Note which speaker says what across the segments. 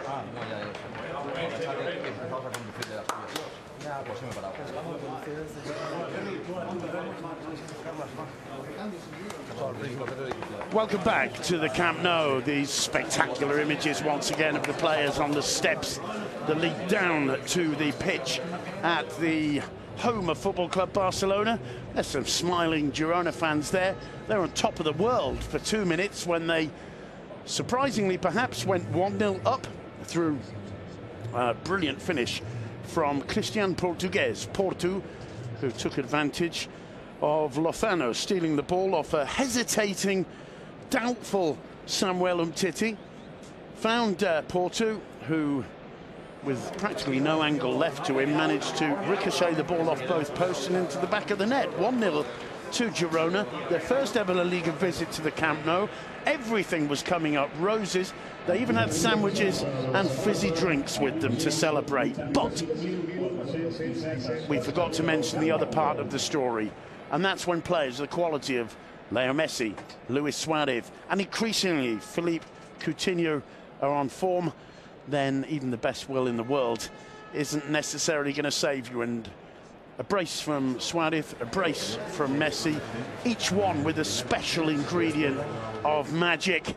Speaker 1: Ah, no, ya, pensaba que empezabas a conducir de las tuyas. Ya, pues sí me he parado.
Speaker 2: Welcome back to the Camp Nou. These spectacular images once again of the players on the steps that lead down to the pitch at the home of Football Club Barcelona. There's some smiling Girona fans there. They're on top of the world for 2 minutes when they, surprisingly perhaps, went 1-0 up through a brilliant finish from Christian Portugues, Porto, who took advantage of Lozano stealing the ball off a hesitating, doubtful Samuel Umtiti. Found Porto, who, with practically no angle left to him, managed to ricochet the ball off both posts and into the back of the net. 1-0 to Girona, their first ever La Liga visit to the Camp Nou. Everything was coming up roses. They even had sandwiches and fizzy drinks with them to celebrate. But we forgot to mention the other part of the story, and that's when players of the quality of Leo Messi, Luis Suarez, and increasingly Philippe Coutinho are on form, then even the best will in the world isn't necessarily going to save you. And a brace from Suarez, a brace from Messi, each one with a special ingredient of magic,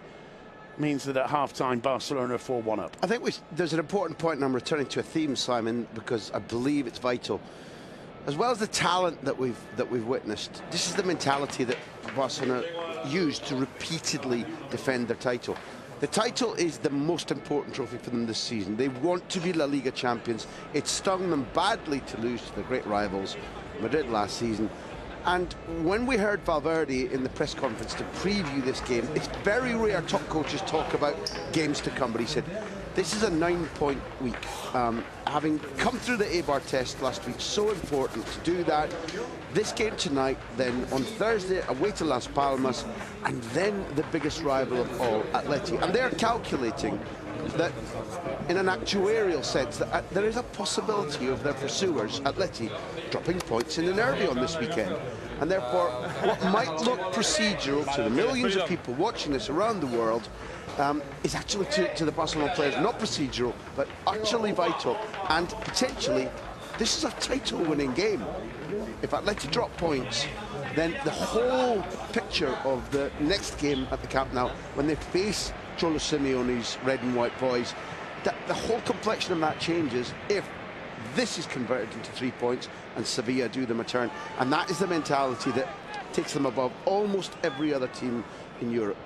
Speaker 2: means that at half-time Barcelona are 4-1 up.
Speaker 3: I think there's an important point, and I'm returning to a theme, Simon, because I believe it's vital. As well as the talent that we've witnessed, this is the mentality that Barcelona used to repeatedly defend their title. The title is the most important trophy for them this season. They want to be La Liga champions. It stung them badly to lose to the great rivals, Madrid, last season. And when we heard Valverde in the press conference to preview this game, it's very rare top coaches talk about games to come, but he said, this is a 9-point week. Having come through the Eibar test last week, so important to do that. This game tonight, then on Thursday, away to Las Palmas, and then the biggest rival of all, Atleti. And they're calculating that, in an actuarial sense, that there is a possibility of their pursuers, Atleti, dropping points in the derby on this weekend. And therefore, what might look procedural to the millions of people watching this around the world is actually to the Barcelona players not procedural, but actually vital. And potentially, this is a title-winning game. If Atleti drop points, then the whole picture of the next game at the Camp Nou, when they face Cholo Simeone's red and white boys, the whole complexion of that changes if this is converted into 3 points and Sevilla do them a turn. And that is the mentality that takes them above almost every other team in Europe.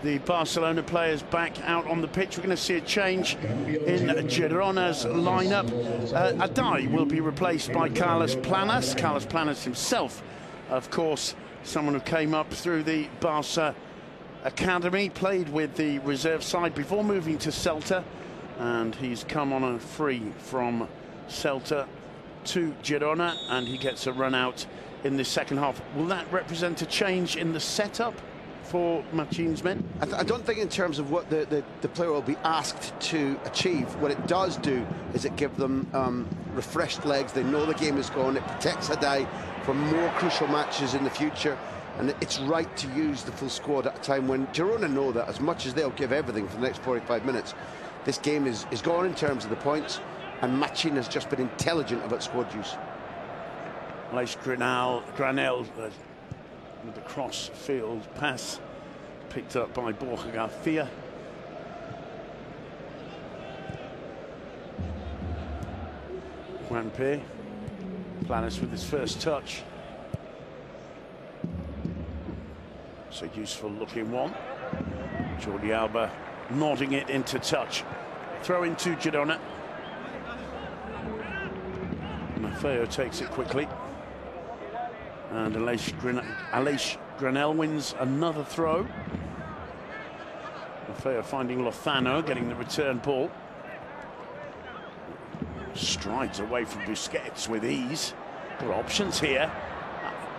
Speaker 2: The Barcelona players back out on the pitch. We're going to see a change in Girona's lineup. Adai will be replaced by Carlos Planas. Carlos Planas himself, of course, someone who came up through the Barca academy, played with the reserve side before moving to Celta, and he's come on a free from Celta to Girona, and he gets a run out in the second half. Will that represent a change in the setup for Machin's men?
Speaker 3: I don't think in terms of what the player will be asked to achieve. What it does do is it gives them refreshed legs. They know the game is going. It protects Adai for more crucial matches in the future. And it's right to use the full squad at a time when Girona know that as much as they'll give everything for the next 45 minutes, this game is gone in terms of the points, and Machin has just been intelligent about squad use.
Speaker 2: Aleix Granel with the cross-field pass picked up by Borja Garcia. Juanpe, Planas with his first touch. It's a useful looking one. Jordi Alba nodding it into touch. Throw into Girona. Maffeo takes it quickly. And Aleix Granel wins another throw. Maffeo finding Lozano, getting the return ball. Strides away from Busquets with ease. Got options here.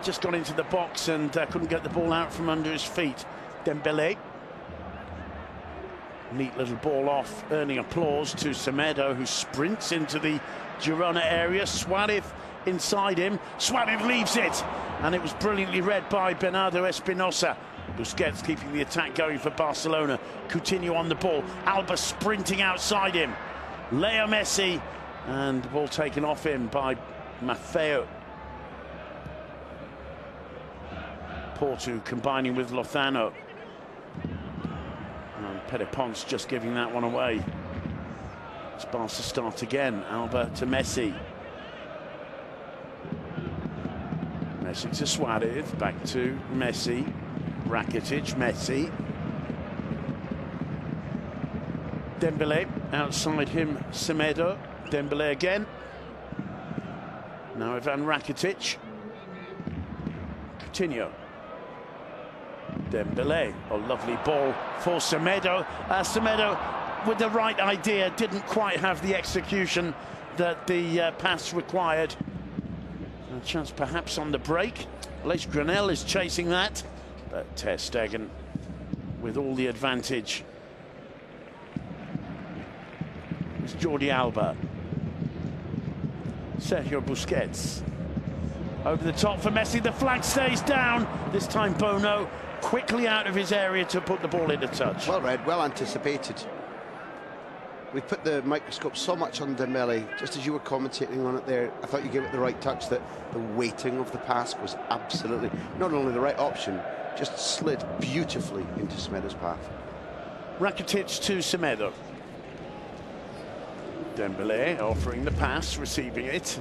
Speaker 2: Just got into the box and couldn't get the ball out from under his feet. Dembele. Neat little ball off, earning applause to Semedo, who sprints into the Girona area. Suarez inside him. Suarez leaves it, and it was brilliantly read by Bernardo Espinosa. Busquets keeping the attack going for Barcelona. Coutinho on the ball. Alba sprinting outside him. Leo Messi, and the ball taken off him by Maffeo. Porto combining with Lozano. And Pere Ponce just giving that one away. As Barca start again. Alba to Messi. Messi to Suarez. Back to Messi. Rakitic, Messi. Dembele, outside him, Semedo. Dembele again. Now Ivan Rakitic. Coutinho. Dembele, a lovely ball for Semedo. Semedo with the right idea, didn't quite have the execution that the pass required. A chance perhaps on the break. At least Granell is chasing that. But Ter Stegen with all the advantage. It's Jordi Alba. Sergio Busquets. Over the top for Messi, the flag stays down. This time Bono quickly out of his area to put the ball into touch.
Speaker 3: Well read, well anticipated. We put the microscope so much on Dembele, just as you were commentating on it there. I thought you gave it the right touch, that the weighting of the pass was absolutely not only the right option, just slid beautifully into Semedo's path.
Speaker 2: Rakitic to Semedo. Dembele offering the pass, receiving it.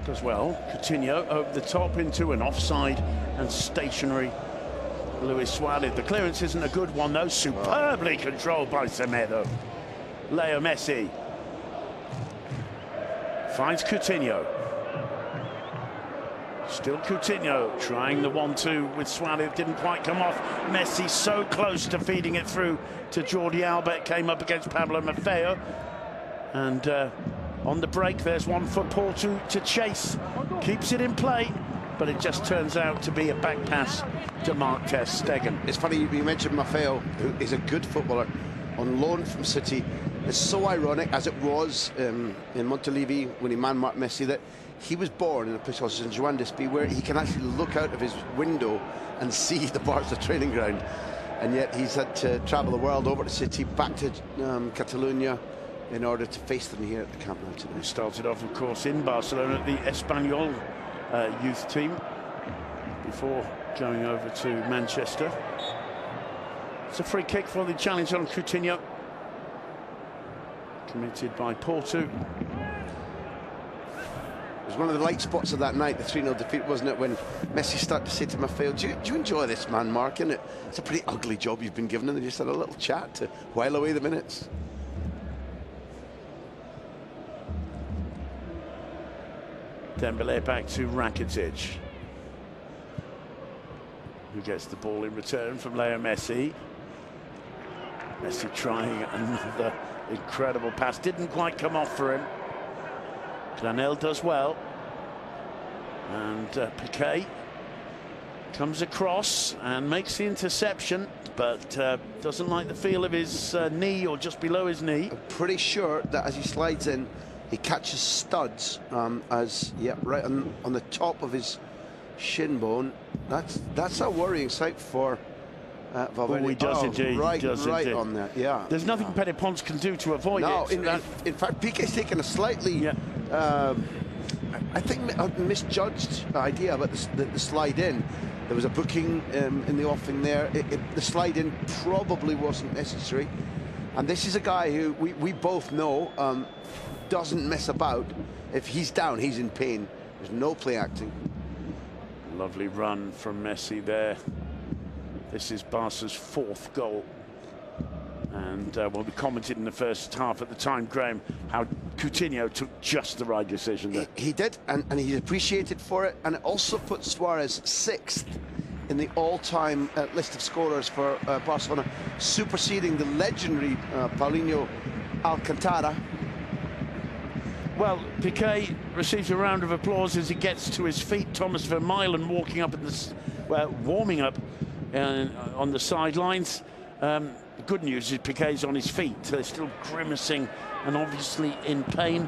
Speaker 2: Does well. Coutinho over the top into an offside and stationary Luis Suarez. The clearance isn't a good one though. Superbly controlled by Semedo. Leo Messi finds Coutinho. Still Coutinho trying the 1-2 with Suarez, didn't quite come off. Messi so close to feeding it through to Jordi Alba. It came up against Pablo Maffeo. And on the break, there's one for Porto to chase. Keeps it in play, but it just turns out to be a back pass to Mark Ter Stegen.
Speaker 3: It's funny you mentioned Maffeo, who is a good footballer, on loan from City. It's so ironic, as it was in Montilivi when he man-marked Messi, that he was born in a place called St. Joan d'Espí, where he can actually look out of his window and see the Barca training ground. And yet he's had to travel the world over to City, back to Catalonia, in order to face them here at the Camp Nou today.
Speaker 2: He started off, of course, in Barcelona at the Espanyol youth team before going over to Manchester. It's a free kick for the challenge on Coutinho, committed by Porto.
Speaker 3: It was one of the light spots of that night, the 3-0 defeat, wasn't it, when Messi started to say to Maffeo, do you enjoy this man marking it? It's a pretty ugly job you've been given, and they just had a little chat to while away the minutes.
Speaker 2: Dembele back to Rakitic, who gets the ball in return from Leo Messi. Messi trying another incredible pass, didn't quite come off for him. Granell does well, and Piqué comes across and makes the interception, but doesn't like the feel of his knee, or just below his knee.
Speaker 3: I'm pretty sure that as he slides in, he catches studs right on the top of his shin bone. That's a worrying sight for Valverde.
Speaker 2: Oh, he does indeed.
Speaker 3: Right,
Speaker 2: he does
Speaker 3: right
Speaker 2: indeed.
Speaker 3: on there. Yeah.
Speaker 2: There's nothing Pere Ponce can do to avoid it.
Speaker 3: In fact, Piqué's taken a slightly, I think, a misjudged idea about the slide in. There was a booking in the offing there. The slide in probably wasn't necessary. And this is a guy who we both know doesn't mess about. If he's down, he's in pain. There's no play acting.
Speaker 2: Lovely run from Messi there. This is Barca's 4th goal. And well, we commented in the first half at the time, Graham, how Coutinho took just the right decision there.
Speaker 3: He did, and he's appreciated for it. And it also put Suarez 6th in the all-time list of scorers for Barcelona, superseding the legendary Paulinho Alcantara.
Speaker 2: Well, Piqué receives a round of applause as he gets to his feet. Thomas Vermaelen walking up in this, warming up on the sidelines. The good news is Piqué's on his feet. They're still grimacing and obviously in pain.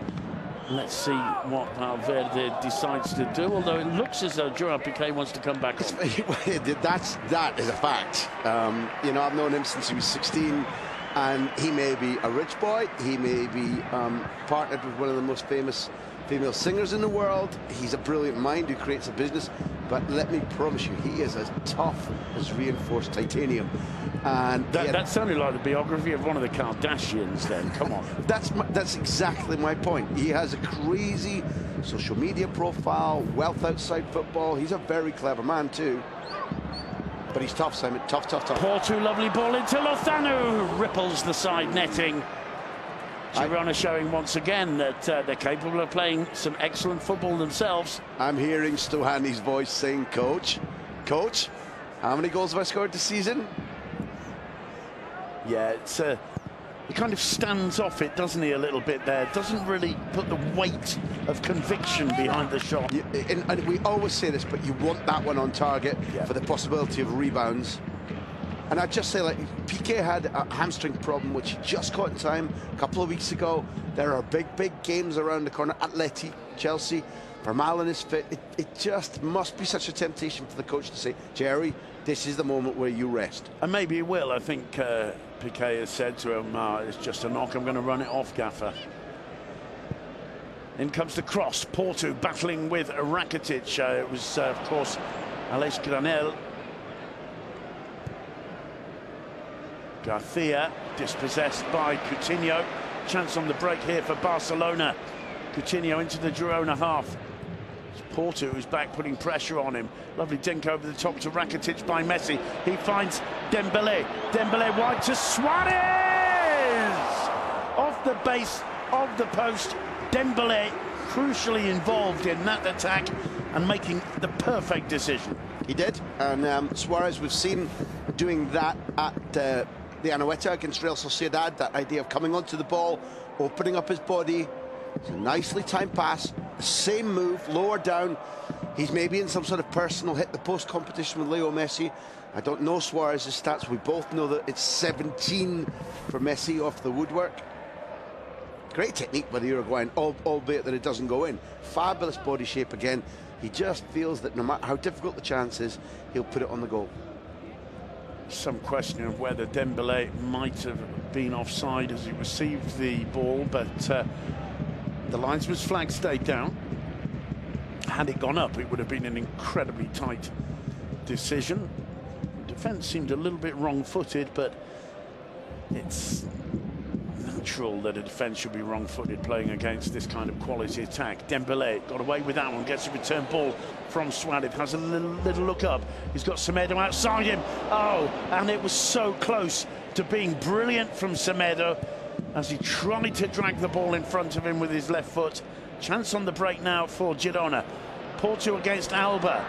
Speaker 2: Let's see what Valverde decides to do, although it looks as though Gerard Piqué wants to come back on.
Speaker 3: That is a fact. You know, I've known him since he was 16, and he may be a rich boy, he may be partnered with one of the most famous female singers in the world. He's a brilliant mind who creates a business, but let me promise you, he is as tough as reinforced titanium. And
Speaker 2: that sounded like the biography of one of the Kardashians then. Come on.
Speaker 3: That's exactly my point. He has a crazy social media profile, wealth outside football. He's a very clever man too, but he's tough, Simon. Tough.
Speaker 2: Porto, lovely ball into Lozano, who ripples the side netting. Girona showing once again that they're capable of playing some excellent football themselves. I'm
Speaker 3: hearing Stuhani's voice saying, Coach, how many goals have I scored this season?
Speaker 2: Yeah, he kind of stands off it, doesn't he, a little bit there. Doesn't really put the weight of conviction behind the shot.
Speaker 3: And we always say this, but you want that one on target for the possibility of rebounds. And I'd just say, like, Piqué had a hamstring problem, which he just caught in time a couple of weeks ago. There are big games around the corner. Atleti, Chelsea, Vermaelen is fit. It just must be such a temptation for the coach to say, Jerry, this is the moment where you rest.
Speaker 2: And maybe he will. I think Piqué has said to him, it's just a knock, I'm going to run it off, Gaffer. In comes the cross. Porto battling with Rakitic. It was, of course, Aleix Granel. Garcia dispossessed by Coutinho. Chance on the break here for Barcelona. Coutinho into the Girona half. It's Porto who's back, putting pressure on him. Lovely dink over the top to Rakitic by Messi. He finds Dembélé. Dembélé wide to Suarez! Off the base of the post. Dembélé crucially involved in that attack and making the perfect decision.
Speaker 3: He did, and Suarez, we've seen doing that at the Anoeta against Real Sociedad, that idea of coming onto the ball, opening up his body. It's a nicely timed pass, the same move, lower down. He's maybe in some sort of personal hit the post competition with Leo Messi. I don't know Suarez's stats. We both know that it's 17 for Messi off the woodwork. Great technique by the Uruguayan, albeit that it doesn't go in. Fabulous body shape again. He just feels that no matter how difficult the chance is, he'll put it on the goal.
Speaker 2: Some question of whether Dembélé might have been offside as he received the ball, but the linesman's flag stayed down. Had it gone up, it would have been an incredibly tight decision. The defence seemed a little bit wrong-footed, but it's natural that a defence should be wrong-footed playing against this kind of quality attack. Dembélé got away with that one, gets a return ball from Suarez, has a little look up. He's got Semedo outside him. Oh, and it was so close to being brilliant from Semedo as he tried to drag the ball in front of him with his left foot. Chance on the break now for Girona. Porto against Alba.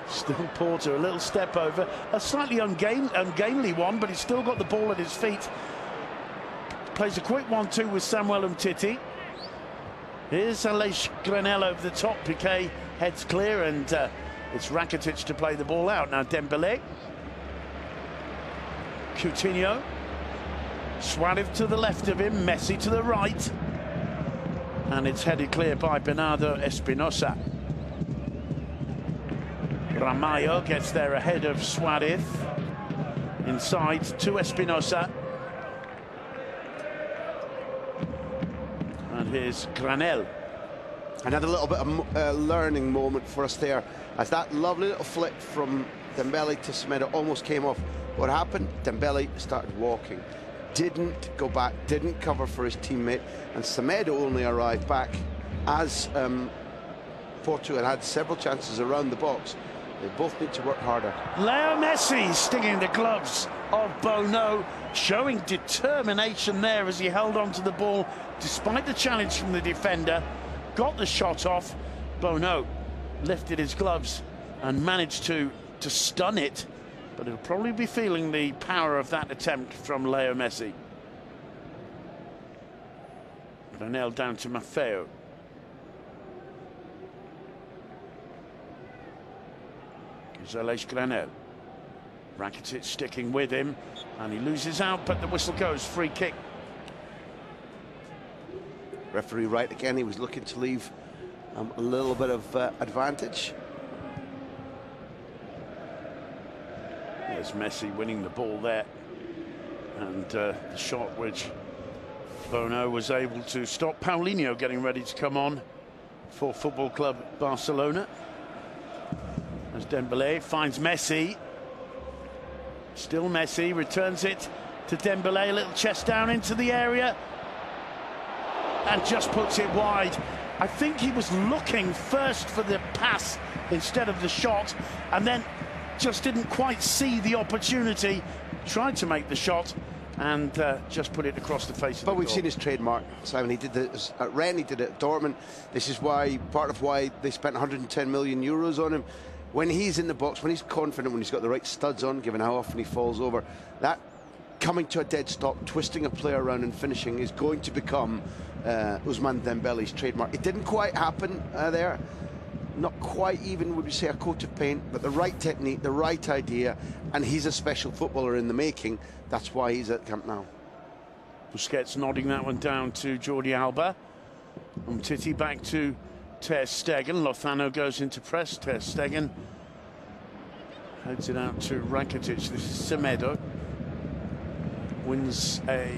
Speaker 2: Still Porto, a little step over, a slightly ungainly one, but he's still got the ball at his feet. Plays a quick 1-2 with Samuel Umtiti. Here's Aleix Granel over the top. Piqué heads clear, and it's Rakitic to play the ball out. Now Dembélé. Coutinho. Suarez to the left of him, Messi to the right. And it's headed clear by Bernardo Espinosa. Ramallo gets there ahead of Suarez. Inside to Espinosa. And here's Granel.
Speaker 3: Another little bit of learning moment for us there, as that lovely little flick from Dembélé to Semedo almost came off. What happened? Dembélé started walking, didn't go back, didn't cover for his teammate, and Semedo only arrived back as Porto had several chances around the box. They both need to work harder.
Speaker 2: Leo Messi stinging the gloves of Bono, showing determination there as he held on to the ball despite the challenge from the defender. Got the shot off. Bono lifted his gloves and managed to stun it, but he'll probably be feeling the power of that attempt from Leo Messi. Granel down to Maffeo. Aleix Granel. Rakitic sticking with him, and he loses out, but the whistle goes. Free kick
Speaker 3: Referee right again, he was looking to leave a little bit of advantage.
Speaker 2: There's Messi winning the ball there, and the shot which Bono was able to stop. Paulinho getting ready to come on for Football Club Barcelona. As Dembélé finds Messi. Still Messi, returns it to Dembélé, a little chest down into the area, and just puts it wide. I think he was looking first for the pass instead of the shot, and then just didn't quite see the opportunity. Tried to make the shot and just put it across the face of the goal.
Speaker 3: But we've seen his trademark, Simon. He did this at Rennes, he did it at Dortmund. This is why, part of why they spent 110 million euros on him. When he's in the box, when he's confident, when he's got the right studs on, given how often he falls over, that coming to a dead stop, twisting a player around and finishing is going to become Ousmane Dembele's trademark. It didn't quite happen there. Not quite even, would we say, a coat of paint, but the right technique, the right idea, and he's a special footballer in the making. That's why he's at Camp Nou.
Speaker 2: Busquets nodding that one down to Jordi Alba. Titi back to Ter Stegen. Lozano goes into press. Ter Stegen heads it out to Rakitic. This is Semedo. Wins a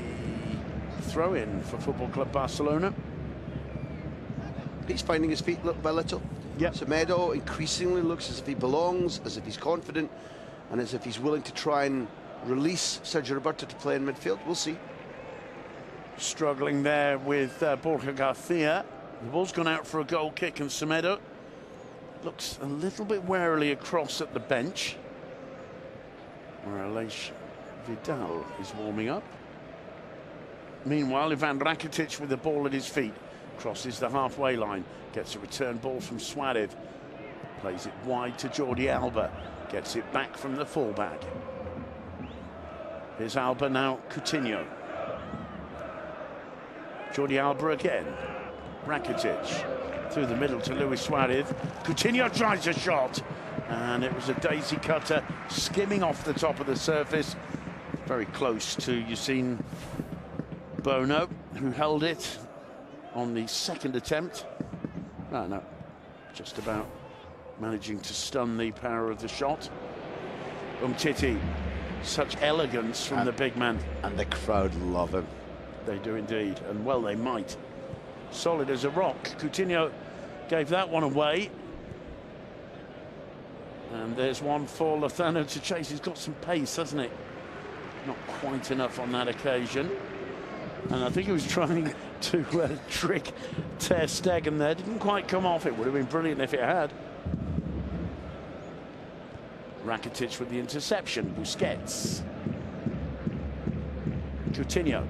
Speaker 2: throw-in for Football Club Barcelona.
Speaker 3: He's finding his feet little by little.
Speaker 2: Yep.
Speaker 3: Semedo increasingly looks as if he belongs, as if he's confident, and as if he's willing to try and release Sergio Roberto to play in midfield. We'll see.
Speaker 2: Struggling there with Borja Garcia. The ball's gone out for a goal kick, and Semedo looks a little bit warily across at the bench, where Aleix Vidal is warming up. Meanwhile, Ivan Rakitic with the ball at his feet crosses the halfway line, gets a return ball from Suarez, plays it wide to Jordi Alba, gets it back from the fullback. Here's Alba now, Coutinho. Jordi Alba again. Rakitic through the middle to Luis Suarez. Coutinho tries a shot, and it was a daisy cutter skimming off the top of the surface. Very close to Yassine Bono, who held it on the second attempt. No, just about managing to stun the power of the shot. Titi, such elegance from the big man.
Speaker 3: And the crowd love him.
Speaker 2: They do indeed, and well they might. Solid as a rock. Coutinho gave that one away. And there's one for Lozano to chase. He's got some pace, hasn't he? Not quite enough on that occasion. And I think he was trying to trick Ter Stegen there. Didn't quite come off. It would have been brilliant if it had. Rakitic with the interception. Busquets. Coutinho.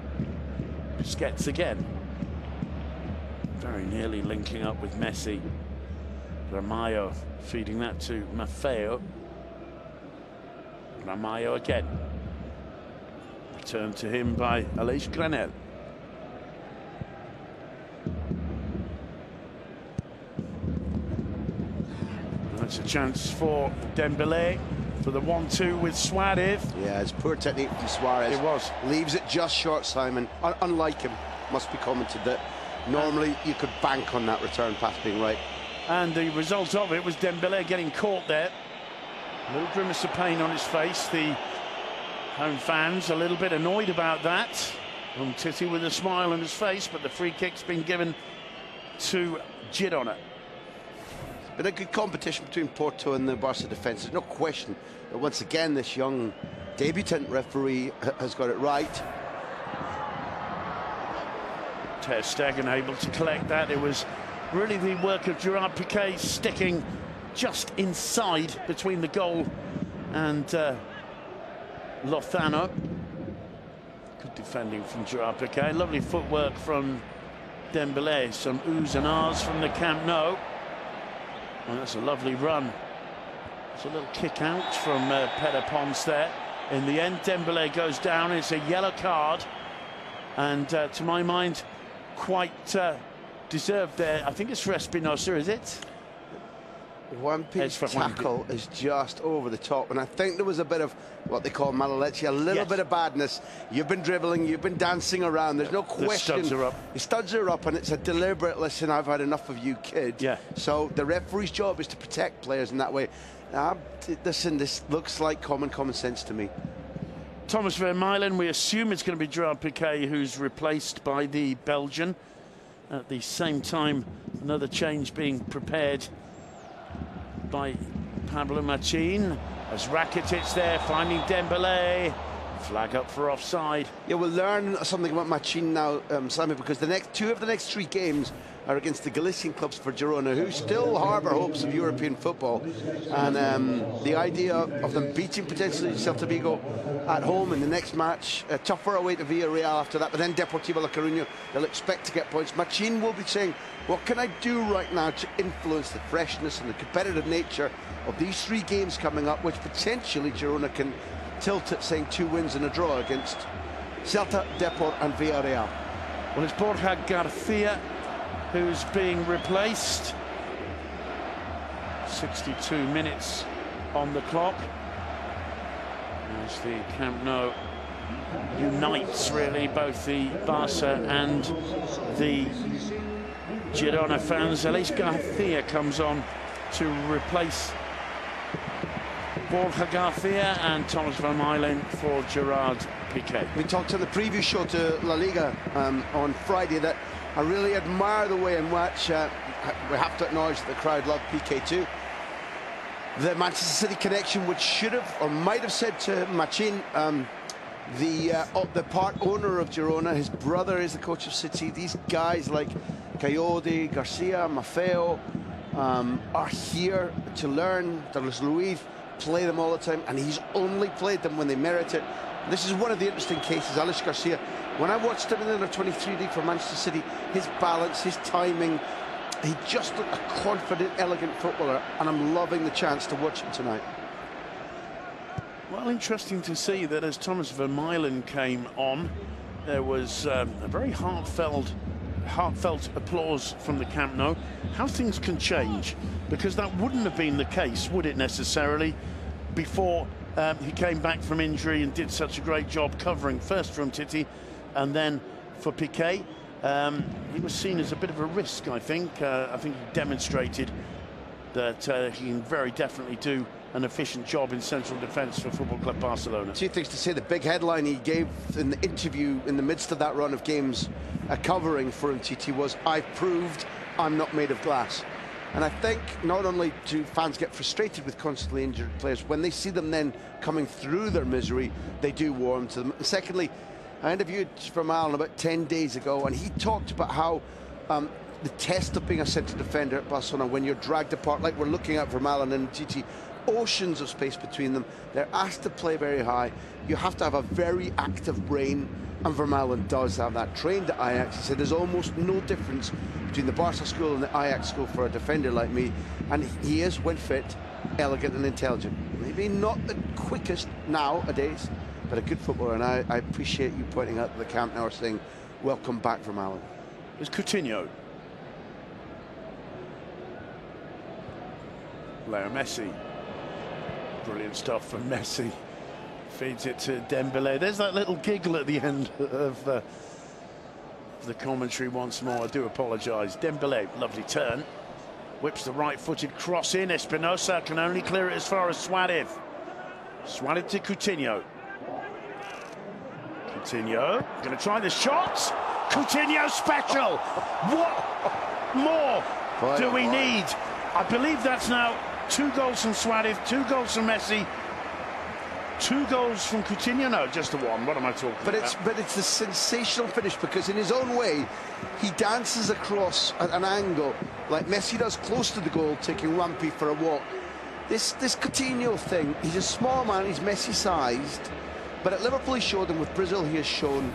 Speaker 2: Busquets again. Very nearly linking up with Messi. Ramallo feeding that to Maffeo. Ramallo again. Returned to him by Aleix Granel. That's a chance for Dembélé for the 1-2 with Suarez.
Speaker 3: Yeah, it's poor technique from Suarez.
Speaker 2: It was.
Speaker 3: Leaves it just short, Simon. Unlike him, must be commented that normally you could bank on that return pass being right.
Speaker 2: And the result of it was Dembélé getting caught there. A little grimace of pain on his face. The home fans a little bit annoyed about that. Titi with a smile on his face, but the free kick's been given to Girona.
Speaker 3: Been a good competition between Porto and the Barca defence. There's no question that once again this young debutant referee has got it right.
Speaker 2: Ter Stegen able to collect that. It was really the work of Gerard Piqué sticking just inside between the goal and Lozano. Good defending from Gerard Piqué. Lovely footwork from Dembélé. Some oohs and ahs from the Camp Nou. And that's a lovely run. It's a little kick out from Pere Pons there. In the end, Dembélé goes down. It's a yellow card. And to my mind, quite deserved there. I think it's for Espinosa, is it?
Speaker 3: One piece tackle is just over the top, and I think there was a bit of what they call mala leche, a little bit of badness. You've been dribbling, you've been dancing around, there's no question.
Speaker 2: The studs are up.
Speaker 3: The studs are up, and it's a deliberate, listen, I've had enough of you, kid.
Speaker 2: Yeah.
Speaker 3: So the referee's job is to protect players in that way. Listen, this looks like common sense to me.
Speaker 2: Thomas Vermaelen, we assume it's going to be Gerard Piqué who's replaced by the Belgian. At the same time, another change being prepared by Pablo Machin, as Rakitic there finding Dembélé. Flag up for offside. Yeah, we'll learn something about Machin now, Simon, because the next two of the next three games are against the Galician clubs for Girona, who still harbour hopes of European football. And the idea of them beating potentially Celta Vigo at home in the next match, a tougher away to Villarreal after that, but then Deportivo La Coruña, they'll expect to get points. Machin will be saying, what can I do right now to influence the freshness and the competitive nature of these three games coming up, which potentially Girona can tilt at, saying 2 wins and a draw against Celta, Depor and Villarreal. Well, it's Borja Garcia who's being replaced. 62 minutes on the clock as the Camp Nou unites really both the Barca and the Girona fans. Aleix Garcia comes on to replace Borja Garcia and Thomas Vermaelen for Gerard Piqué.
Speaker 3: We talked on the preview show to La Liga on Friday that I really admire the way in which we have to acknowledge that the crowd loved Piqué too. The Manchester City connection, which should have or might have said to Machin, the part owner of Girona, his brother is the coach of City. These guys like Coyote, Garcia, Maffeo are here to learn. Douglas Luiz play them all the time, and he's only played them when they merit it. This is one of the interesting cases. Aleix Garcia, when I watched him in the under-23 league for Manchester City, his balance, his timing, he just looked a confident, elegant footballer, and I'm loving the chance to watch him tonight.
Speaker 2: Well, interesting to see that as Thomas Vermaelen came on, there was a very heartfelt applause from the Camp Nou. How things can change, because that wouldn't have been the case, would it necessarily, before he came back from injury and did such a great job covering first from Titi and then for Piqué. He was seen as a bit of a risk, I think. I think he demonstrated that he can very definitely do an efficient job in central defence for Football Club Barcelona.
Speaker 3: 2 things to say. The big headline he gave in the interview in the midst of that run of games covering for Titi was, "I've proved I'm not made of glass." And I think not only do fans get frustrated with constantly injured players, when they see them then coming through their misery, they do warm to them. And secondly, I interviewed Vermaelen about 10 days ago, and he talked about how the test of being a centre defender at Barcelona, when you're dragged apart, like we're looking at Vermaelen and Titi, oceans of space between them. They're asked to play very high. You have to have a very active brain, and Vermaelen does have that. Trained at Ajax, he said there's almost no difference between the Barca school and the Ajax school for a defender like me, and he is, when fit, elegant and intelligent. Maybe not the quickest nowadays, but a good footballer, and I appreciate you pointing out the Camp Nou saying, welcome back, Vermaelen.
Speaker 2: It's Coutinho. Leo Messi. Brilliant stuff from Messi. Feeds it to Dembélé. There's that little giggle at the end of the commentary once more. I do apologise. Dembélé, lovely turn. Whips the right-footed cross in. Espinosa can only clear it as far as Suarez. Suarez to Coutinho. Coutinho going to try the shot. Coutinho special. What more do we need? I believe that's now 2 goals from Suarez, 2 goals from Messi, 2 goals from Coutinho. No, just the one. What am I talking about?
Speaker 3: But it's a sensational finish, because in his own way, he dances across at an angle like Messi does close to the goal, taking Rumpy for a walk. This Coutinho thing, he's a small man, he's Messi-sized, but at Liverpool he showed, and with Brazil he has shown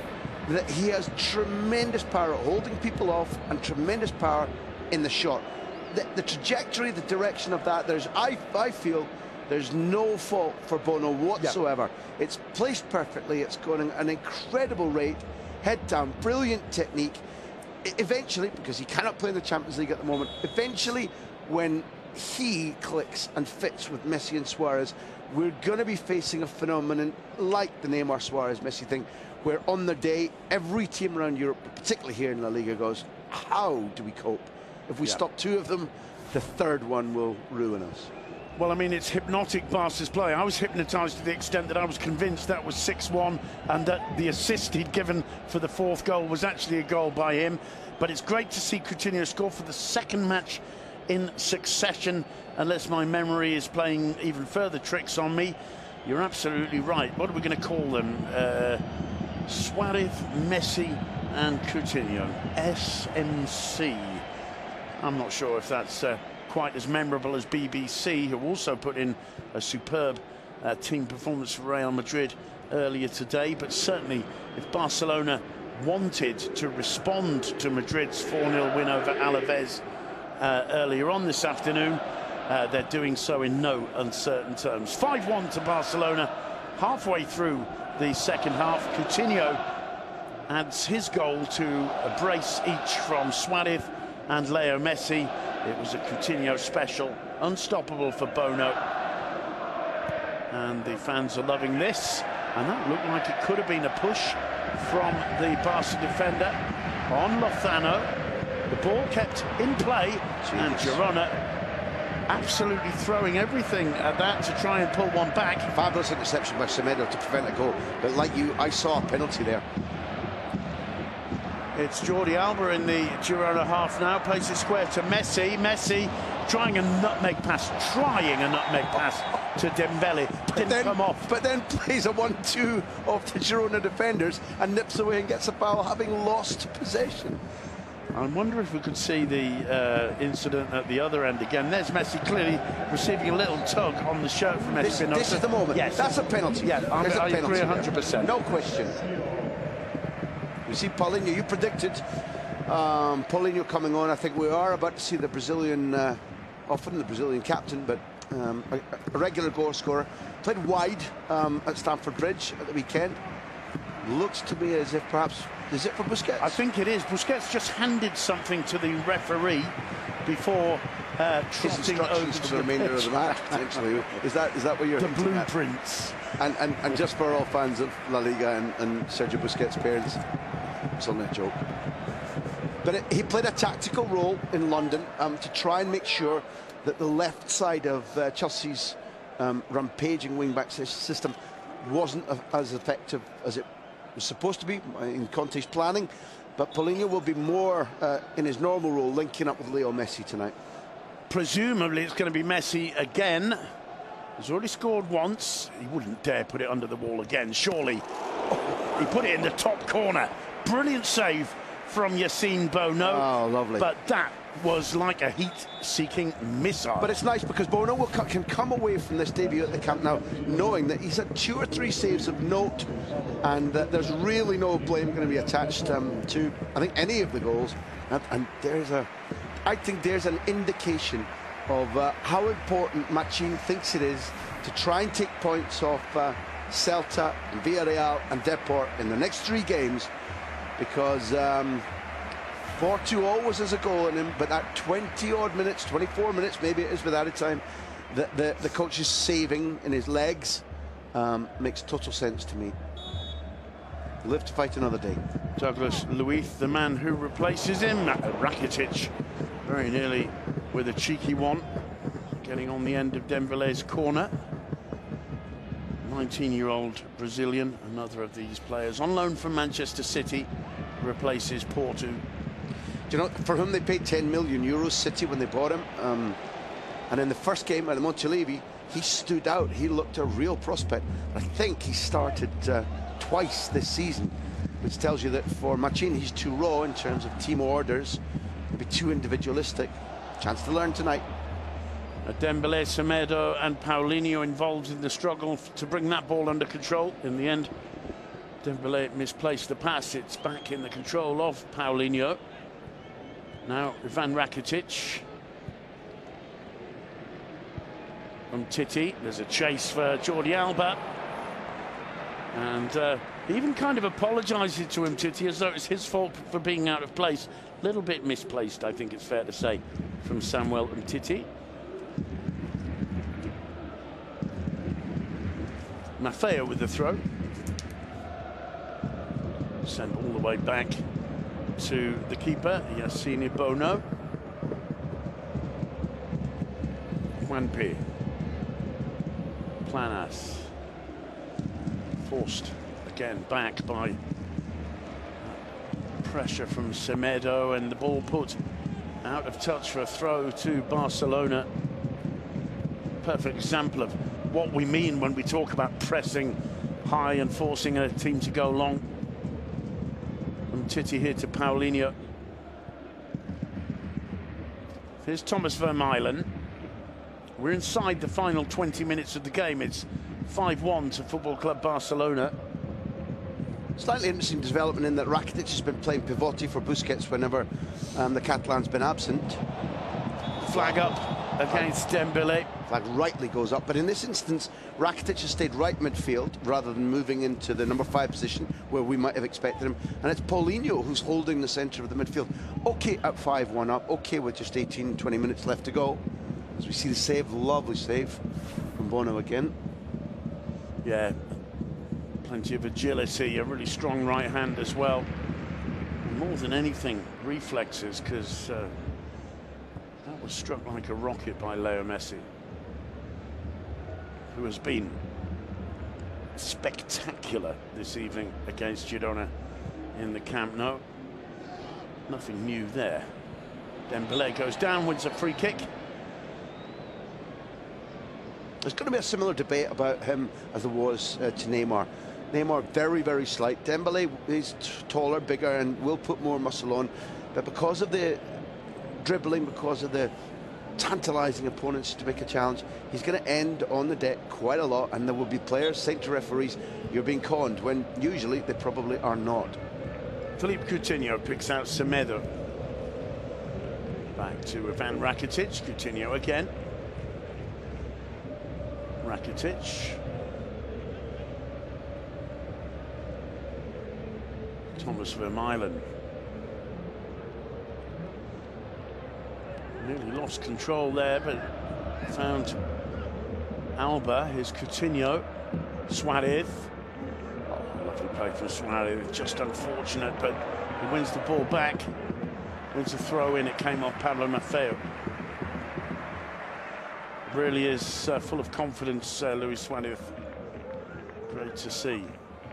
Speaker 3: that he has tremendous power at holding people off and tremendous power in the shot. The trajectory, the direction of that, I feel there's no fault for Bono whatsoever. Yeah. It's placed perfectly, it's going at an incredible rate, head down, brilliant technique. Eventually, because he cannot play in the Champions League at the moment, eventually when he clicks and fits with Messi and Suarez, we're going to be facing a phenomenon like the Neymar Suarez Messi thing, where on the day every team around Europe, particularly here in La Liga, goes, how do we cope? If we stop two of them, the third one will ruin us.
Speaker 2: Well, I mean, it's hypnotic, Barca's play. I was hypnotised to the extent that I was convinced that was 6-1 and that the assist he'd given for the fourth goal was actually a goal by him. But it's great to see Coutinho score for the second match in succession, unless my memory is playing even further tricks on me. You're absolutely right. What are we going to call them? Suarez, Messi and Coutinho. SMC. I'm not sure if that's quite as memorable as BBC, who also put in a superb team performance for Real Madrid earlier today. But certainly, if Barcelona wanted to respond to Madrid's 4-0 win over Alaves earlier on this afternoon, they're doing so in no uncertain terms. 5-1 to Barcelona halfway through the second half. Coutinho adds his goal to a brace each from Suarez and Leo Messi. It was a Coutinho special, unstoppable for Bono. And the fans are loving this. And that looked like it could have been a push from the Barca defender on Lozano. The ball kept in play, and Girona absolutely throwing everything at that to try and pull one back.
Speaker 3: Fabulous interception by Semedo to prevent a goal. But like you, I saw a penalty there.
Speaker 2: It's Jordi Alba in the Girona half now, plays it square to Messi. Messi trying a nutmeg pass to Dembele. Didn't come off.
Speaker 3: But then plays a 1-2 off the Girona defenders and nips away and gets a foul, having lost possession.
Speaker 2: I wonder if we could see the incident at the other end again. There's Messi clearly receiving a little tug on the shirt from Messi.
Speaker 3: This is the moment.
Speaker 2: Yes.
Speaker 3: That's a penalty.
Speaker 2: Yeah, I agree 100%.
Speaker 3: No question. We see Paulinho. You predicted Paulinho coming on. I think we are about to see the Brazilian, often the Brazilian captain, but a regular goal scorer. Played wide at Stamford Bridge at the weekend. Looks to me as if perhaps, is it for Busquets?
Speaker 2: I think it is. Busquets just handed something to the referee before
Speaker 3: his instructions for the remainder of the match, potentially. Is that what you're
Speaker 2: hinting at? The blueprints.
Speaker 3: And just for all fans of La Liga and Sergio Busquets' parents, it's only a joke. But he played a tactical role in London to try and make sure that the left side of Chelsea's rampaging wing-back system wasn't as effective as it was supposed to be in Conte's planning. But Paulinho will be more in his normal role, linking up with Leo Messi tonight.
Speaker 2: Presumably it's going to be Messi again. He's already scored once. He wouldn't dare put it under the wall again, surely. Oh, he put it in the top corner. Brilliant save from Yassine Bono.
Speaker 3: Oh, lovely.
Speaker 2: But that was like a heat-seeking missile.
Speaker 3: But it's nice because Bono can come away from this debut at the Camp Nou knowing that he's had 2 or 3 saves of note, and there's really no blame going to be attached to, I think, any of the goals. And I think there's an indication of how important Machin thinks it is to try and take points off Celta, and Villarreal and Depor in the next 3 games, because 4-2 always has a goal in him, but at 20-odd minutes, 24 minutes, maybe it is without a time, the coach is saving in his legs. Makes total sense to me. Live to fight another day.
Speaker 2: Douglas Luiz, the man who replaces him, Rakitic, very nearly with a cheeky one, getting on the end of Dembele's corner. 19-year-old Brazilian, another of these players on loan from Manchester City, replaces Porto.
Speaker 3: Do you know, for whom they paid 10 million euros, City, when they bought him, and in the first game at the Montilivi, he stood out. He looked a real prospect. I think he started twice this season, which tells you that for Machin, he's too raw in terms of team orders, maybe too individualistic. Chance to learn tonight.
Speaker 2: Dembele, Semedo and Paulinho involved in the struggle to bring that ball under control. In the end, Dembele misplaced the pass. It's back in the control of Paulinho. Now, Ivan Rakitic. From Titi, there's a chase for Jordi Alba. And he even kind of apologises to him, Titi, as though it's his fault for being out of place. A little bit misplaced, I think it's fair to say, from Samuel Umtiti. Maffeo with the throw. Sent all the way back to the keeper, Yassine Bono. Juanpi. Planas. Forced again back by pressure from Semedo, and the ball put out of touch for a throw to Barcelona. Perfect example of what we mean when we talk about pressing high and forcing a team to go long. From Titi here to Paulinho. Here's Thomas Vermaelen. We're inside the final 20 minutes of the game. It's 5-1 to Football Club Barcelona.
Speaker 3: Slightly interesting development in that Rakitic has been playing pivote for Busquets whenever the Catalan's been absent.
Speaker 2: Flag up against Dembele.
Speaker 3: Flag rightly goes up, but in this instance, Rakitic has stayed right midfield rather than moving into the number 5 position where we might have expected him. And it's Paulinho who's holding the centre of the midfield. Okay at 5-1 up, okay with just 18-20 minutes left to go. As we see the save, lovely save from Bono again.
Speaker 2: Yeah, plenty of agility, a really strong right hand as well. And more than anything, reflexes, because that was struck like a rocket by Leo Messi, who has been spectacular this evening against Girona in the Camp Nou. Nothing new there. Dembele goes down, wins a free kick.
Speaker 3: There's going to be a similar debate about him as there was to Neymar. Neymar very, very slight. Dembele is taller, bigger, and will put more muscle on. But because of the dribbling, because of the tantalising opponents to make a challenge, he's going to end on the deck quite a lot, and there will be players saying to referees, you're being conned, when usually they probably are not.
Speaker 2: Philippe Coutinho picks out Semedo. Back to Ivan Rakitic. Coutinho again. Rakitic. Thomas Vermaelen. Nearly lost control there, but found Alba. Here's Coutinho. Suarez. Oh, lovely play from Suarez. Just unfortunate, but he wins the ball back. Wins a throw in. It came off Pablo Maffeo. Really is full of confidence, Luis Suarez. Great to see.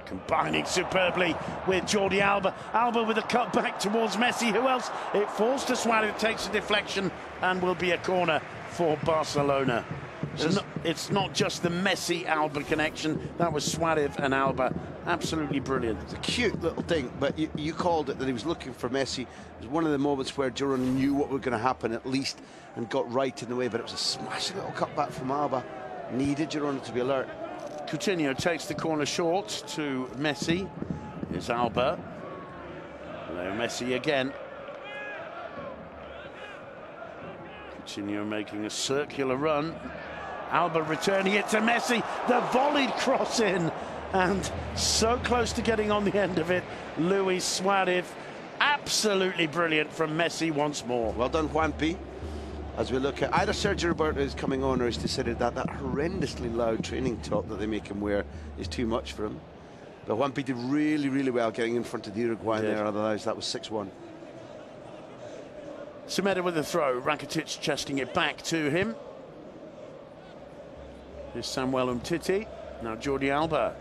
Speaker 2: Combining superbly with Jordi Alba. Alba with a cut back towards Messi. Who else? It falls to Suarez, takes a deflection, and will be a corner for Barcelona. It's not just the Messi-Alba connection. That was Suarez and Alba. Absolutely brilliant.
Speaker 3: It's a cute little thing, but you called it that he was looking for Messi. It was one of the moments where Girona knew what was going to happen at least and got right in the way, but it was a smashing little cutback from Alba. Needed Girona to be alert.
Speaker 2: Coutinho takes the corner short to Messi. Here's Alba. Leo Messi again. Coutinho making a circular run. Alba returning it to Messi. The volleyed cross in, and so close to getting on the end of it. Luis Suarez. Absolutely brilliant from Messi once more.
Speaker 3: Well done, Juanpi. As we look at either Sergio Roberto is coming on, or he's decided that horrendously loud training top that they make him wear is too much for him. But Juanpi did really, really well getting in front of the Uruguayan there, otherwise that was 6-1.
Speaker 2: Semedo with the throw, Rakitic chesting it back to him. Here's Samuel Umtiti, now Jordi Alba.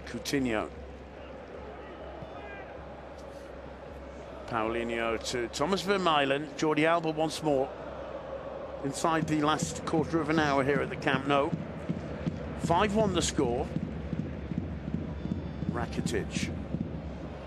Speaker 2: Coutinho. Paulinho to Thomas Vermaelen. Jordi Alba once more. Inside the last quarter of an hour here at the Camp Nou. 5-1 the score. Rakitic.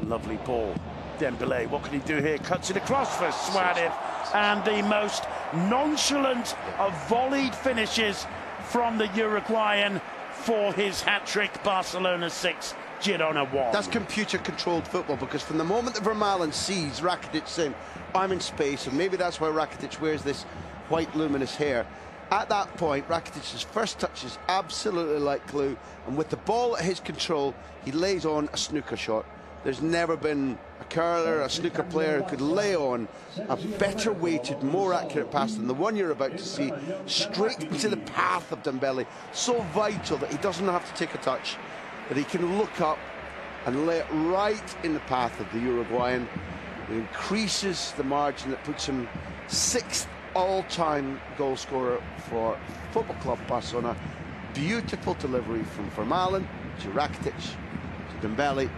Speaker 2: Lovely ball. Dembele, what can he do here? Cuts it across for Suarez. And the most nonchalant of volleyed finishes from the Uruguayan for his hat-trick. Barcelona 6, Girona 1.
Speaker 3: That's computer-controlled football, because from the moment that Vermaelen sees Rakitic saying, I'm in space, and maybe that's why Rakitic wears this white luminous hair, at that point, Rakitic's first touch is absolutely like glue, and with the ball at his control, he lays on a snooker shot. There's never been a curler, a snooker player who could lay on a better weighted, more accurate pass than the one you're about to see, straight into the path of Dembele. So vital that he doesn't have to take a touch, that he can look up and lay it right in the path of the Uruguayan. It increases the margin that puts him 6th all-time goal scorer for Football Club Barcelona. Beautiful delivery from Vermaelen to Rakitic to Dembele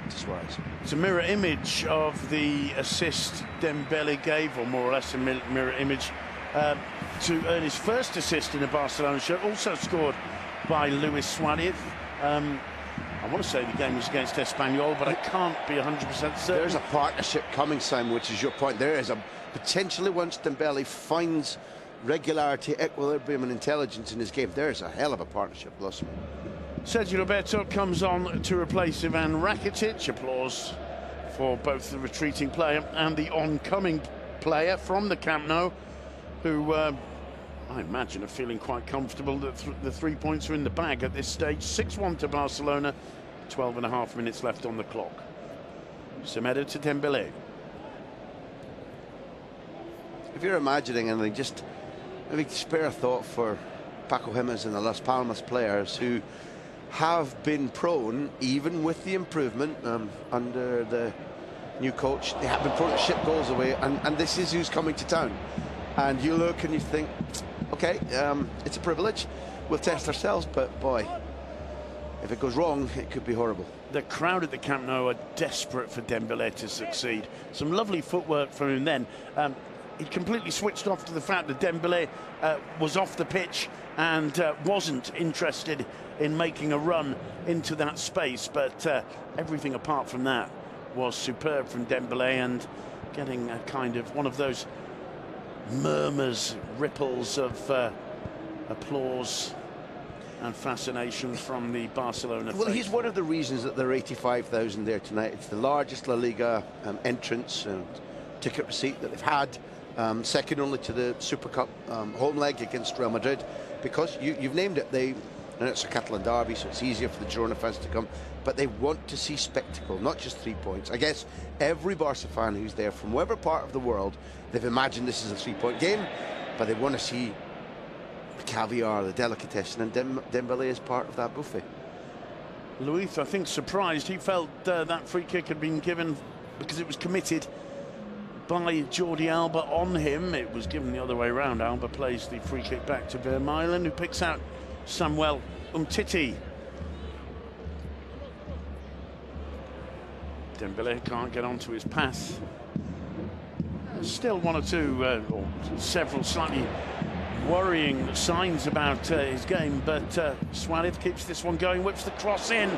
Speaker 3: to Suarez.
Speaker 2: It's a mirror image of the assist Dembele gave, or more or less a mirror image, to earn his first assist in a Barcelona shirt, also scored by Luis Suarez. I want to say the game was against Espanyol, but I can't be 100% certain.
Speaker 3: There's a partnership coming, Sam, which is your point. There is a potentially, once Dembele finds regularity, equilibrium and intelligence in his game, there's a hell of a partnership blossoming.
Speaker 2: Sergio Roberto comes on to replace Ivan Rakitic. Applause for both the retreating player and the oncoming player from the Camp Nou, who I imagine are feeling quite comfortable that the 3 points are in the bag at this stage. 6-1 to Barcelona, 12.5 minutes left on the clock. Semedo to Dembele.
Speaker 3: If you're imagining anything, just maybe spare a thought for Paco Jimenez and the Las Palmas players who have been prone, even with the improvement under the new coach, they have been prone to ship goals away, and this is who's coming to town. And you look and you think, okay, it's a privilege, we'll test ourselves, but boy, if it goes wrong, it could be horrible.
Speaker 2: The crowd at the Camp Nou are desperate for Dembele to succeed. Some lovely footwork from him then. He completely switched off to the fact that Dembele was off the pitch and wasn't interested in making a run into that space, but everything apart from that was superb from Dembele, and getting a kind of one of those murmurs, ripples of applause and fascination from the Barcelona
Speaker 3: Well,
Speaker 2: faithful.
Speaker 3: he's one of the reasons that there are 85,000 there tonight. It's the largest La Liga entrance and ticket receipt that they've had, second only to the Super Cup home leg against Real Madrid, because you've named it, and it's a Catalan derby, so it's easier for the Girona fans to come, but they want to see spectacle, not just 3 points. I guess every Barca fan who's there from whatever part of the world, they've imagined this is a 3-point game, but they want to see the caviar, the delicatessen, and Dembele is part of that buffet.
Speaker 2: Luis, I think, surprised. He felt that free kick had been given because it was committed by Jordi Alba on him. It was given the other way around. Alba plays the free kick back to Vermaelen, who picks out Samuel Umtiti. Dembele can't get onto his pass. Still one or two, or several slightly worrying signs about his game, but Suarez keeps this one going, whips the cross in,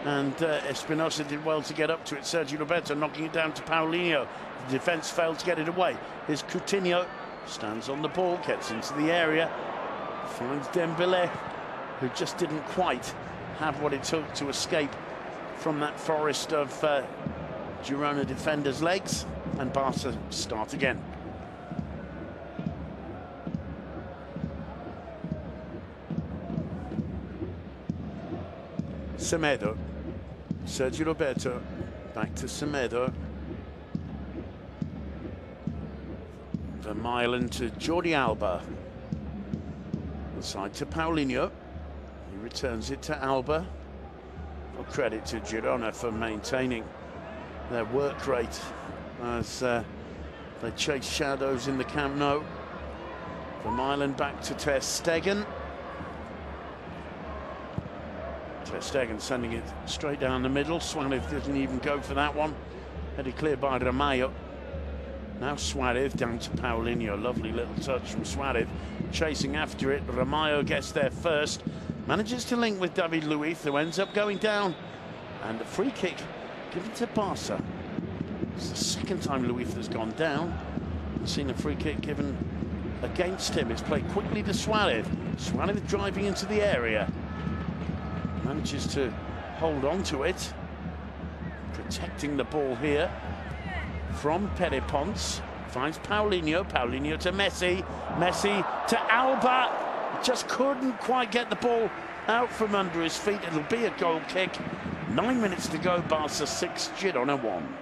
Speaker 2: and Espinosa did well to get up to it. Sergio Roberto knocking it down to Paulinho. The defence failed to get it away. Here's Coutinho, stands on the ball, gets into the area, finds Dembele, who just didn't quite have what it took to escape from that forest of Girona defenders' legs, and Barca start again. Semedo, Sergio Roberto, back to Semedo. Vermaelen to Jordi Alba. Inside to Paulinho. He returns it to Alba. Well, credit to Girona for maintaining their work rate as they chase shadows in the Camp Nou. Vermaelen back to Ter Stegen. Ter Stegen sending it straight down the middle. Suarez didn't even go for that one. Headed clear by Ramallo. Now Suarez down to Paulinho. Lovely little touch from Suarez. Chasing after it. Ramallo gets there first. Manages to link with David Luiz, who ends up going down. And a free kick given to Barca. It's the second time Luiz has gone down. We've seen a free kick given against him. It's played quickly to Suarez. Suarez driving into the area. Manages to hold on to it. Protecting the ball here from Pere Ponce. Finds Paulinho. Paulinho to Messi. Messi to Alba. Just couldn't quite get the ball out from under his feet. It'll be a goal kick. 9 minutes to go, Barca 6, Girona 1.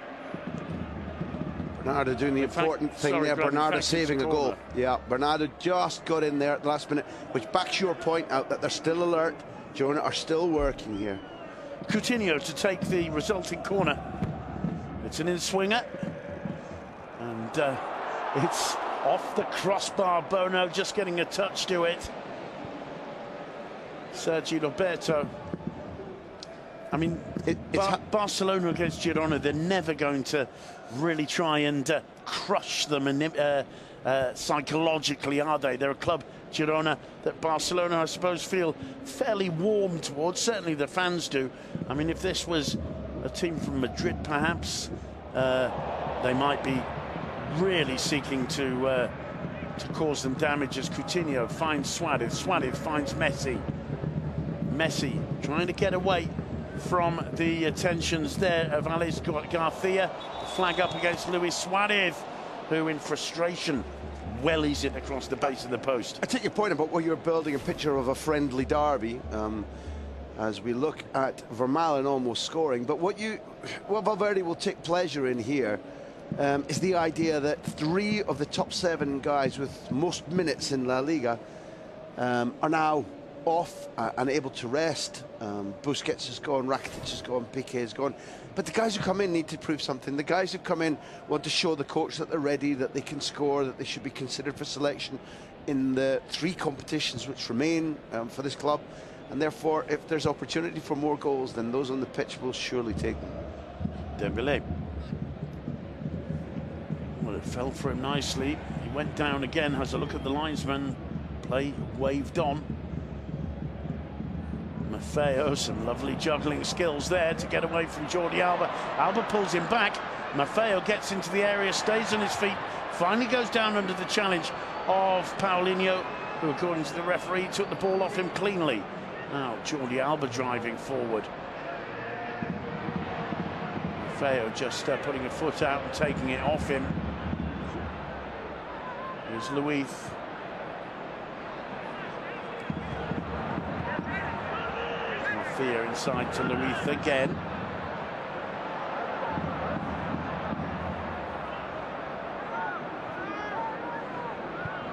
Speaker 3: Bernardo doing the important thing there. Bernardo saving a goal. Yeah, Bernardo just got in there at the last minute, which backs your point out that they're still alert. Girona are still working here.
Speaker 2: Coutinho to take the resulting corner. It's an in-swinger. And it's off the crossbar. Bono just getting a touch to it. Sergi Roberto. I mean, Barcelona against Girona, they're never going to really try and crush them and psychologically, are they? They're a club, Girona, that Barcelona, I suppose, feel fairly warm towards. Certainly the fans do. I mean, if this was a team from Madrid, perhaps, they might be really seeking to cause them damage as Coutinho finds Suarez. Suarez finds Messi. Messi trying to get away from the tensions there of Alex Garcia. The flag up against Luis Suarez, who in frustration wellies it across the base of the post.
Speaker 3: I take your point about what you're building a picture of a friendly derby as we look at Vermaelen almost scoring. But what Valverde will take pleasure in here is the idea that 3 of the top 7 guys with most minutes in La Liga are now off and able to rest. Busquets is gone, Rakitic is gone, Piqué is gone. But the guys who come in need to prove something. The guys who come in want to show the coach that they're ready, that they can score, that they should be considered for selection in the 3 competitions which remain for this club. And therefore, if there's opportunity for more goals, then those on the pitch will surely take them.
Speaker 2: Dembélé. Well, it fell for him nicely. He went down again, has a look at the linesman. Play waved on. Maffeo, some lovely juggling skills there to get away from Jordi Alba. Alba pulls him back. Maffeo gets into the area, stays on his feet, finally goes down under the challenge of Paulinho, who, according to the referee, took the ball off him cleanly. Now Jordi Alba driving forward. Maffeo just putting a foot out and taking it off him. Here's Luis. Fear inside to Luis again.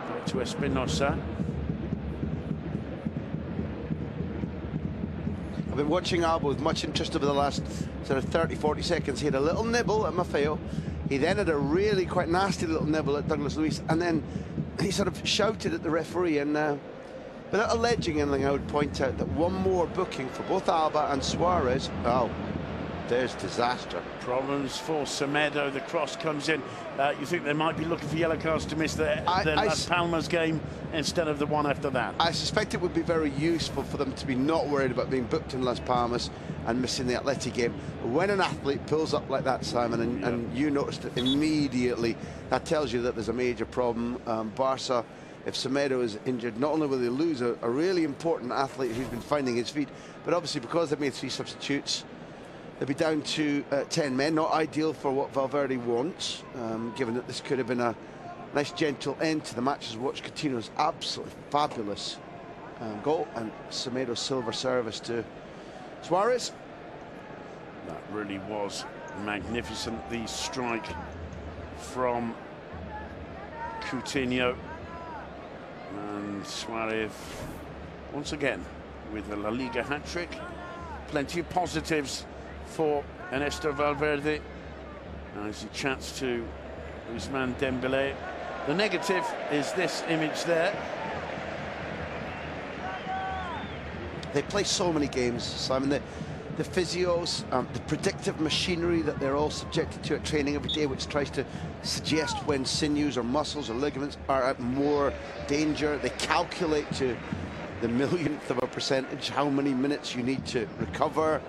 Speaker 2: Back to Espinosa.
Speaker 3: I've been watching Alba with much interest over the last sort of 30-40 seconds. He had a little nibble at Maffeo. He then had a really quite nasty little nibble at Douglas Luiz, and then he sort of shouted at the referee, and without alleging anything, I would point out that one more booking for both Alba and Suarez. Oh, there's disaster.
Speaker 2: Problems for Semedo. The cross comes in. You think they might be looking for yellow cards to miss the Las Palmas game instead of the one after that?
Speaker 3: I suspect it would be very useful for them to be not worried about being booked in Las Palmas and missing the Atleti game. When an athlete pulls up like that, Simon, and you noticed it immediately, that tells you that there's a major problem. Barca, if Semedo is injured, not only will they lose a really important athlete who's been finding his feet, but obviously because they've made 3 substitutes, they'll be down to 10 men. Not ideal for what Valverde wants, given that this could have been a nice gentle end to the match. As watch Coutinho's absolutely fabulous goal, and Semedo's silver service to Suarez.
Speaker 2: That really was magnificent, the strike from Coutinho. And Suarez, once again, with a La Liga hat-trick. Plenty of positives for Ernesto Valverde as he chats to Ousmane Dembélé. The negative is this image there.
Speaker 3: They play so many games, Simon. The physios, the predictive machinery that they're all subjected to at training every day, which tries to suggest when sinews or muscles or ligaments are at more danger. They calculate to the millionth of a percentage how many minutes you need to recover.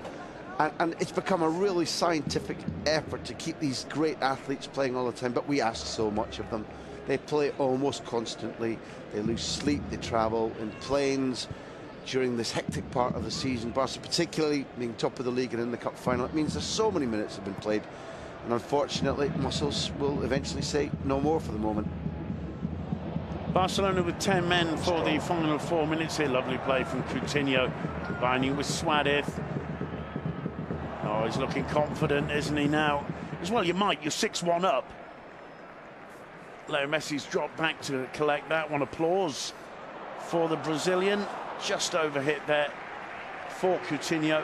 Speaker 3: And it's become a really scientific effort to keep these great athletes playing all the time, but we ask so much of them. They play almost constantly. They lose sleep, they travel in planes during this hectic part of the season. Barca particularly being top of the league and in the cup final, it means there's so many minutes have been played, and unfortunately muscles will eventually say no more for the moment.
Speaker 2: Barcelona with 10 men for the final 4 minutes here. Lovely play from Coutinho, combining with Suarez. Suarez looking confident, isn't he now? As well, you might. You're 6-1 up. Leo Messi's dropped back to collect that one. Applause for the Brazilian. Just overhit there for Coutinho.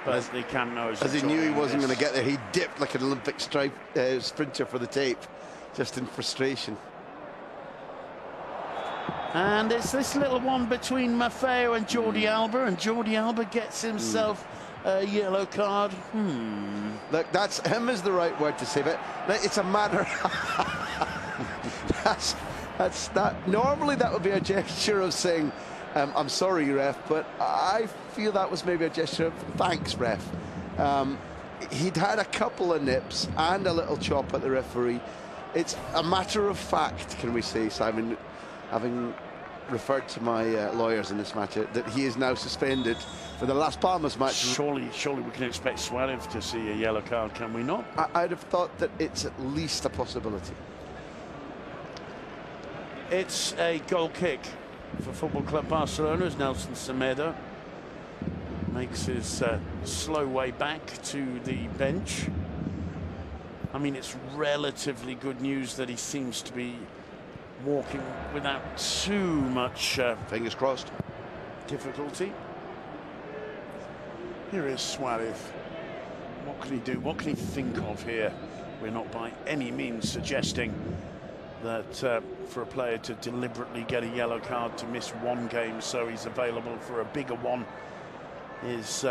Speaker 2: But the Camp Nou,
Speaker 3: as he knew he wasn't going to get there, he dipped like an Olympic sprinter for the tape, just in frustration.
Speaker 2: And it's this little one between Maffeo and Jordi Alba, and Jordi Alba gets himself a yellow card.
Speaker 3: Look, that's him is the right word to say, but it's a matter. that's that. Normally that would be a gesture of saying, "I'm sorry, ref," but I feel that was maybe a gesture of thanks, ref. He'd had a couple of nips and a little chop at the referee. It's a matter of fact, can we say, Simon, having referred to my lawyers in this matter, that he is now suspended for the Las Palmas match.
Speaker 2: Surely we can expect Suarez to see a yellow card, can we not?
Speaker 3: I'd have thought that it's at least a possibility.
Speaker 2: It's a goal kick for Football Club Barcelona as Nelson Semedo makes his slow way back to the bench. I mean, it's relatively good news that he seems to be walking without too much
Speaker 3: fingers crossed
Speaker 2: difficulty. Here is Suarez. What can he do? What can he think of here? We're not by any means suggesting that for a player to deliberately get a yellow card to miss one game so he's available for a bigger one is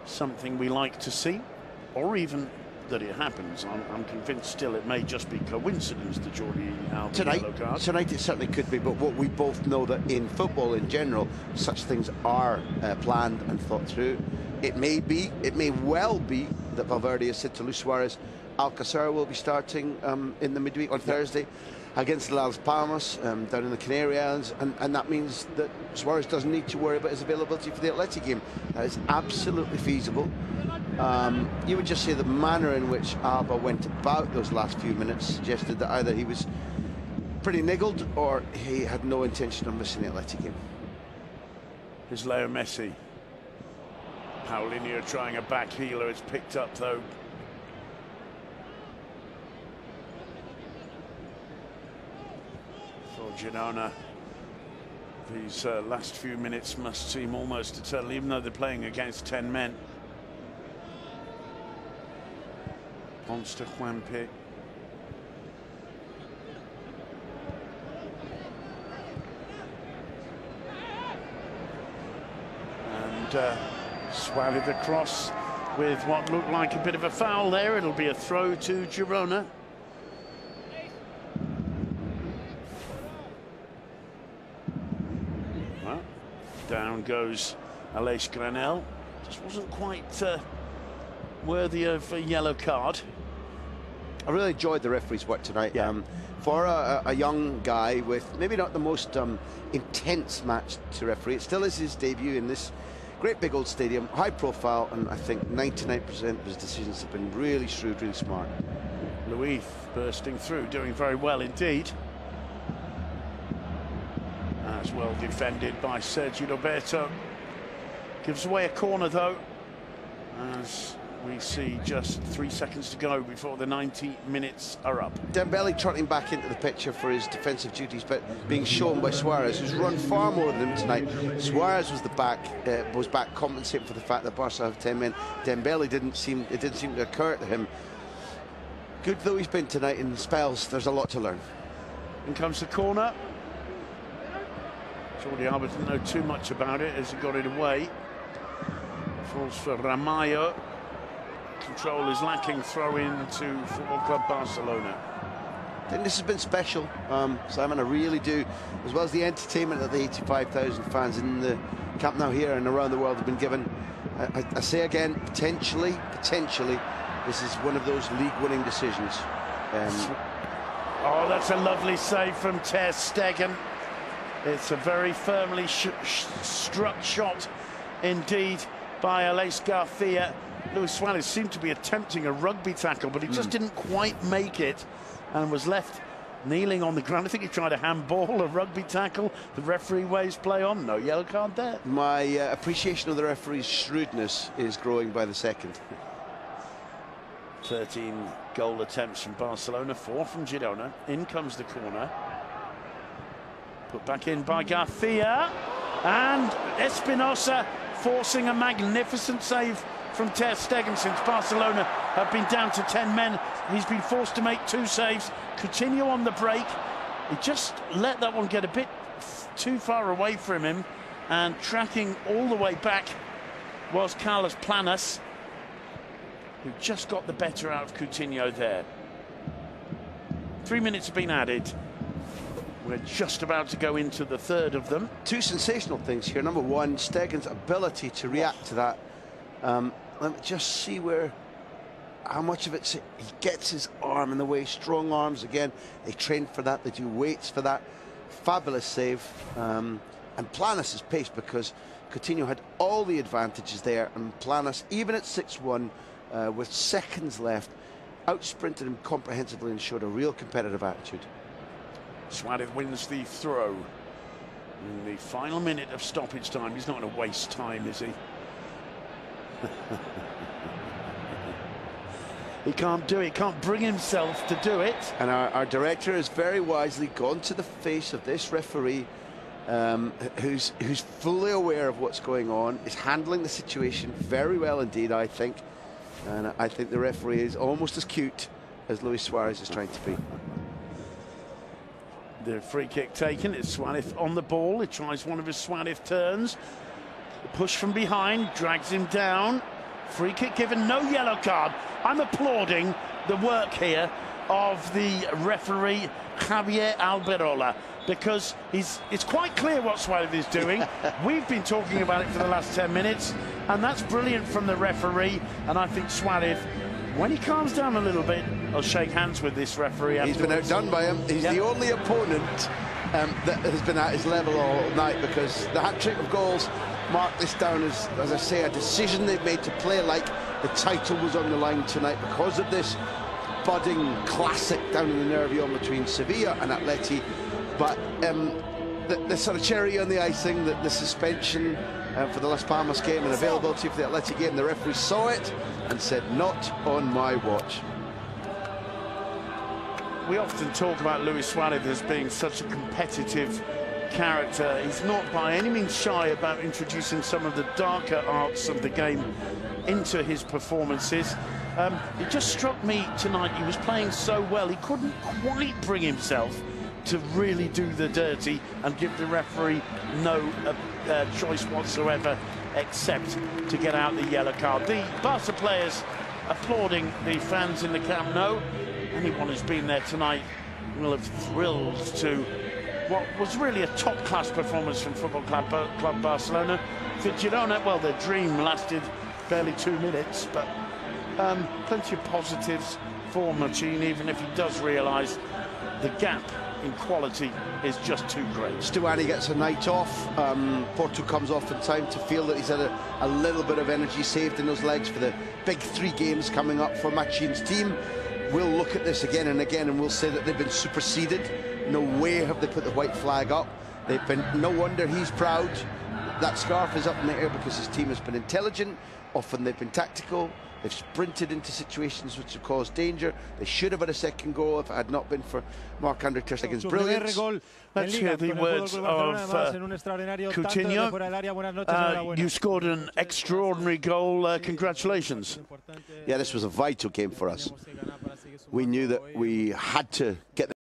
Speaker 2: something we like to see, or even that it happens. I'm convinced still it may just be coincidence that Jordi Alba yellow card.
Speaker 3: Tonight it certainly could be, but what we both know that in football in general, such things are planned and thought through. It may well be that Valverde has said to Luis Suarez, Alcacer will be starting in the midweek on Thursday against Las Palmas down in the Canary Islands, and that means that Suarez doesn't need to worry about his availability for the Atleti game. That is absolutely feasible. You would just say the manner in which Alba went about those last few minutes suggested that either he was pretty niggled or he had no intention of missing the Atleti game.
Speaker 2: Here's Leo Messi. Paulinho trying a back healer. It's picked up though. For Girona, these last few minutes must seem almost eternal, even though they're playing against 10 men. Monster Juanpi. And Suarez across with what looked like a bit of a foul there. It'll be a throw to Girona. Well, down goes Aleix Granel. Just wasn't quite worthy of a yellow card.
Speaker 3: I really enjoyed the referee's work tonight.
Speaker 2: Yeah.
Speaker 3: For a young guy with maybe not the most intense match to referee, it still is his debut in this great big old stadium, high profile, and I think 99% of his decisions have been really shrewd, really smart.
Speaker 2: Luis bursting through, doing very well indeed. That's well defended by Sergio Roberto. Gives away a corner though, as we see just 3 seconds to go before the 90 minutes are up.
Speaker 3: Dembele trotting back into the picture for his defensive duties, but being shown by Suarez, who's run far more than him tonight. Suarez was back compensating for the fact that Barca have 10 men. Dembele didn't seem to occur to him. Good though he's been tonight in spells, there's a lot to learn.
Speaker 2: In comes the corner. Jordi Alba didn't know too much about it as he got it away. Falls for Ramallo. Control is lacking, throw in to Football Club Barcelona.
Speaker 3: I think this has been special, Simon, I really do. As well as the entertainment that the 85,000 fans in the Camp Nou here and around the world have been given. I say again, potentially, this is one of those league-winning decisions.
Speaker 2: Oh, that's a lovely save from Ter Stegen. It's a very firmly struck shot indeed by Aleix Garcia. Luis Suarez seemed to be attempting a rugby tackle, but he just didn't quite make it and was left kneeling on the ground. I think he tried a handball, a rugby tackle. The referee waves play on. No yellow card there.
Speaker 3: My appreciation of the referee's shrewdness is growing by the second.
Speaker 2: 13 goal attempts from Barcelona, 4 from Girona. In comes the corner. Put back in by Garcia. And Espinosa forcing a magnificent save from Ter Stegen since Barcelona have been down to 10 men. He's been forced to make 2 saves. Coutinho on the break. He just let that one get a bit too far away from him, and tracking all the way back was Carlos Planas, who just got the better out of Coutinho there. 3 minutes have been added. We're just about to go into the third of them.
Speaker 3: 2 sensational things here. Number 1, Stegen's ability to react to that. Let me just see how much of it he gets his arm in the way. Strong arms again. They train for that. They do weights for that. Fabulous save. And Planas' pace, because Coutinho had all the advantages there, and Planas, even at 6-1 with seconds left, outsprinted him comprehensively and showed a real competitive attitude.
Speaker 2: Suarez wins the throw in the final minute of stoppage time. He's not going to waste time, is he? He can't do it. He can't bring himself to do it.
Speaker 3: And our director has very wisely gone to the face of this referee, who's fully aware of what's going on, is handling the situation very well indeed, I think. And I think the referee is almost as cute as Luis Suarez is trying to be.
Speaker 2: The free kick taken. It's Suarez on the ball. He tries one of his Suarez turns. The push from behind, drags him down. Free kick given, no yellow card. I'm applauding the work here of the referee Javier Alberola, because it's quite clear what Suarez is doing. We've been talking about it for the last 10 minutes, and that's brilliant from the referee. And I think Suarez, when he calms down a little bit, will shake hands with this referee.
Speaker 3: He's been outdone by him. He's the only opponent that has been at his level all night, because the hat-trick of goals mark this down as I say, a decision they've made to play like the title was on the line tonight, because of this budding classic down in the Nervión between Sevilla and Atleti. But the sort of cherry on the icing, the suspension for the Las Palmas game and availability for the Atleti game, the referee saw it and said, not on my watch.
Speaker 2: We often talk about Luis Suarez as being such a competitive character. He's not by any means shy about introducing some of the darker arts of the game into his performances. It just struck me tonight, he was playing so well, he couldn't quite bring himself to really do the dirty and give the referee no choice whatsoever except to get out the yellow card. The Barca players applauding the fans in the Camp Nou. Anyone who's been there tonight will have thrilled to what was really a top-class performance from Football Club Barcelona. For Girona, well, their dream lasted barely 2 minutes, but plenty of positives for Machine, even if he does realise the gap in quality is just too great.
Speaker 3: Stuani gets a night off. Porto comes off in time to feel that he's had a little bit of energy saved in those legs for the big 3 games coming up for Machine's team. We'll look at this again and again, and we'll say that they've been superseded. No way have they put the white flag up. They've been, no wonder he's proud. That scarf is up in the air because his team has been intelligent. Often they've been tactical. They've sprinted into situations which have caused danger. They should have had a second goal if it had not been for Marc-Andre Ter Stegen's brilliance.
Speaker 2: Let's hear the words of Coutinho. You scored an extraordinary goal. Congratulations.
Speaker 3: Yeah, this was a vital game for us. We knew that we had to get